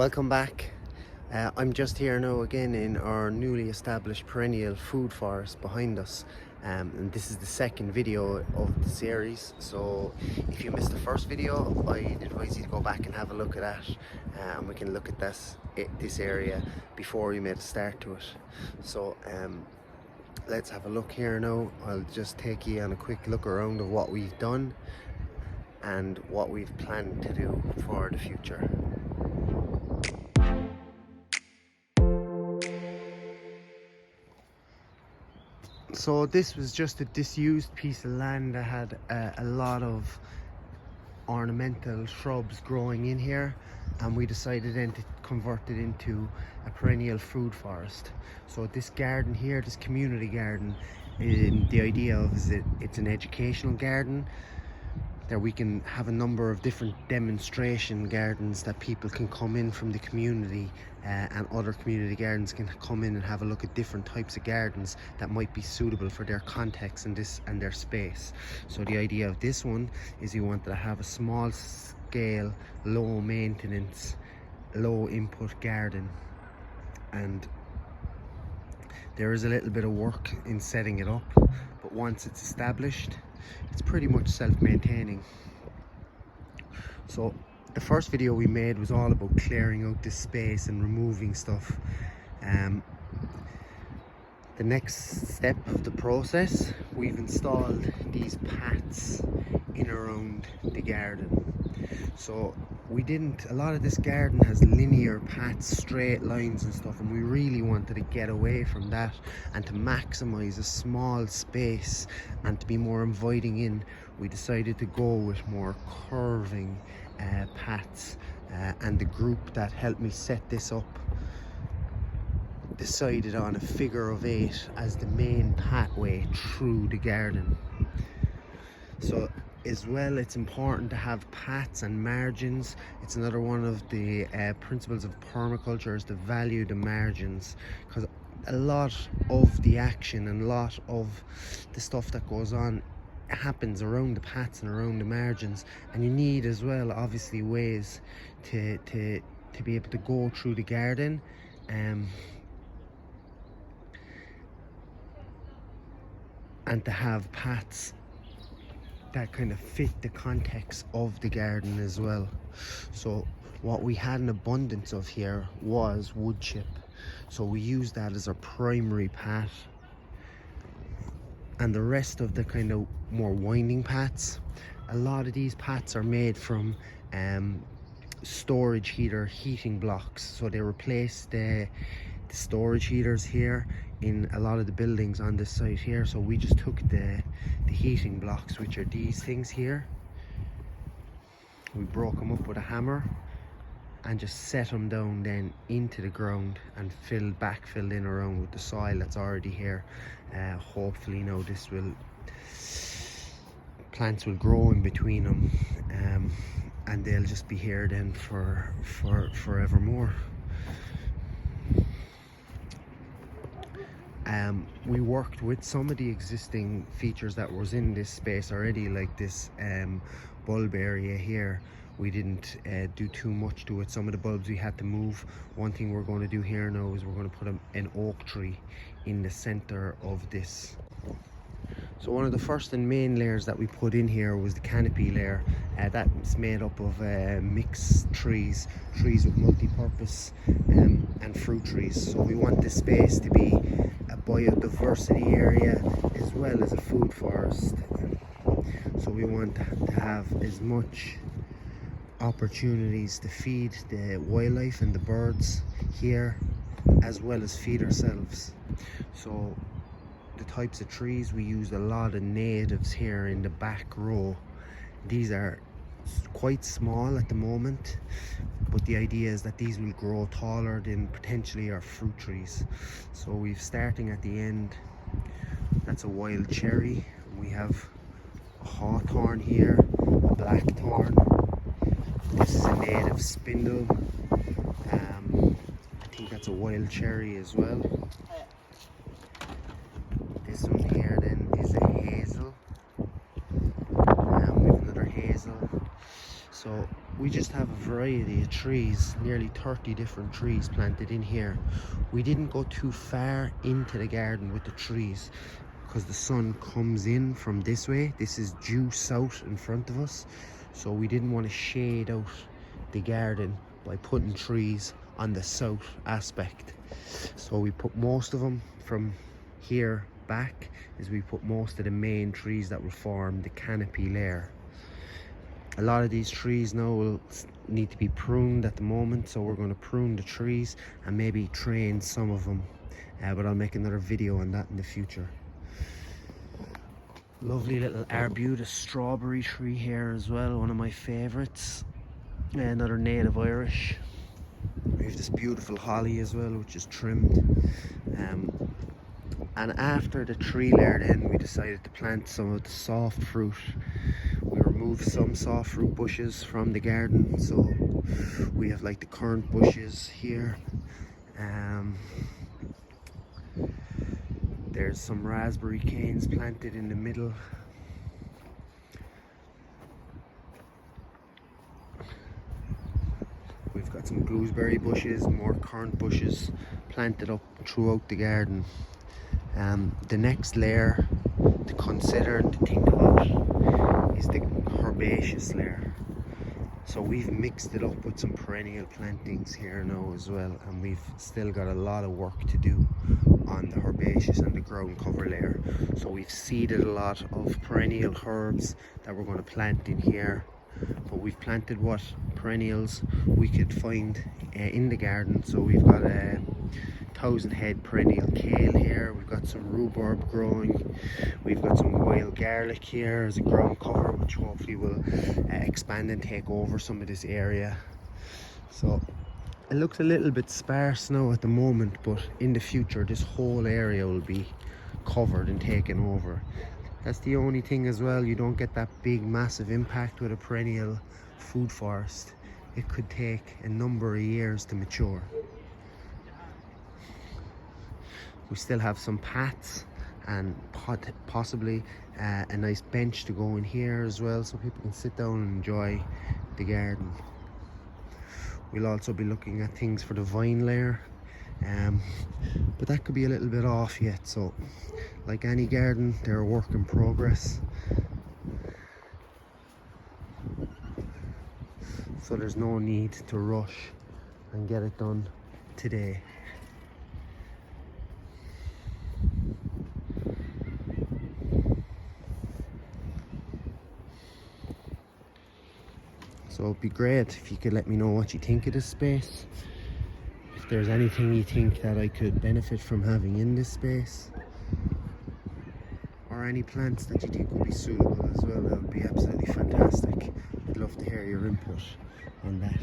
Welcome back. I'm just here now again in our newly established perennial food forest behind us, and this is the second video of the series. So if you missed the first video, I'd advise you to go back and have a look at that, and we can look at this area before we made a start to it. So let's have a look here now. I'll just take you on a quick look around of what we've done and what we've planned to do for the future. So this was just a disused piece of land that had a lot of ornamental shrubs growing in here, and we decided then to convert it into a perennial food forest. So this garden here, this community garden, the idea of is it's an educational garden. There we can have a number of different demonstration gardens that people can come in from the community, and other community gardens can come in and have a look at different types of gardens that might be suitable for their context and their space. So the idea of this one is we wanted to have a small scale, low maintenance, low input garden, and there is a little bit of work in setting it up, but once it's established, it's pretty much self-maintaining. So the first video we made was all about clearing out this space and removing stuff. The next step of the process, we've installed these paths in around the garden. So a lot of this garden has linear paths, straight lines and stuff, and we really wanted to get away from that and to maximize a small space and to be more inviting in. We decided to go with more curving paths, and the group that helped me set this up decided on a figure of 8 as the main pathway through the garden. So as well, it's important to have paths and margins. It's another one of the principles of permaculture, is to value the margins, because a lot of the action and a lot of the stuff that goes on happens around the paths and around the margins, and you need as well obviously ways to be able to go through the garden, and to have paths that kind of fit the context of the garden as well. So what we had an abundance of here was wood chip, so we used that as our primary path, and the rest of the kind of more winding paths, a lot of these paths are made from storage heater heating blocks. So they replace the storage heaters here in a lot of the buildings on this site here. So we just took the heating blocks, which are these things here, we broke them up with a hammer and just set them down then into the ground and backfilled in around with the soil that's already here. Hopefully now plants will grow in between them, and they'll just be here then for forevermore. We worked with some of the existing features that was in this space already, like this bulb area here. We didn't do too much to it. Some of the bulbs we had to move. One thing we're going to do here now is we're going to put an oak tree in the center of this. So one of the first and main layers that we put in here was the canopy layer. That's made up of mixed trees with multi-purpose and fruit trees. So we want this space to be a biodiversity area as well as a food forest. So we want to have as much opportunities to feed the wildlife and the birds here, as well as feed ourselves. So the types of trees, we use a lot of natives here in the back row. These are quite small at the moment, but the idea is that these will grow taller than potentially our fruit trees. So we've starting at the end, that's a wild cherry. We have a hawthorn here, a blackthorn. This is a native spindle. I think that's a wild cherry as well. This one here then is a hazel. We have another hazel. So we just have a variety of trees, nearly 30 different trees planted in here. We didn't go too far into the garden with the trees because the sun comes in from this way. This is due south in front of us, so we didn't want to shade out the garden by putting trees on the south aspect. So we put most of them from here back, as we put most of the main trees that will form the canopy layer. A lot of these trees now will need to be pruned at the moment, so we're going to prune the trees and maybe train some of them, but I'll make another video on that in the future. Lovely little arbutus strawberry tree here as well, one of my favorites. Another native Irish. We have this beautiful holly as well, which is trimmed. And after the tree layer then, we decided to plant some of the soft fruit. We removed some soft fruit bushes from the garden, so we have like the currant bushes here. There's some raspberry canes planted in the middle. We've got some gooseberry bushes, more currant bushes planted up throughout the garden. The next layer to consider and to think about is the herbaceous layer. So we've mixed it up with some perennial plantings here now as well, and we've still got a lot of work to do on the herbaceous and the ground cover layer. So we've seeded a lot of perennial herbs that we're going to plant in here, but we've planted what perennials we could find in the garden. So we've got a 1,000 head perennial kale here, we've got some rhubarb growing, we've got some wild garlic here as a ground cover, which hopefully will expand and take over some of this area. So it looks a little bit sparse now at the moment, but in the future this whole area will be covered and taken over. That's the only thing as well, you don't get that big massive impact with a perennial food forest. It could take a number of years to mature. We still have some paths and possibly a nice bench to go in here as well, so people can sit down and enjoy the garden. We'll also be looking at things for the vine layer, but that could be a little bit off yet. So like any garden, they're a work in progress. So there's no need to rush and get it done today. So it'd be great if you could let me know what you think of this space. If there's anything you think that I could benefit from having in this space, or any plants that you think would be suitable as well, that would be absolutely fantastic. I'd love to hear your input on that.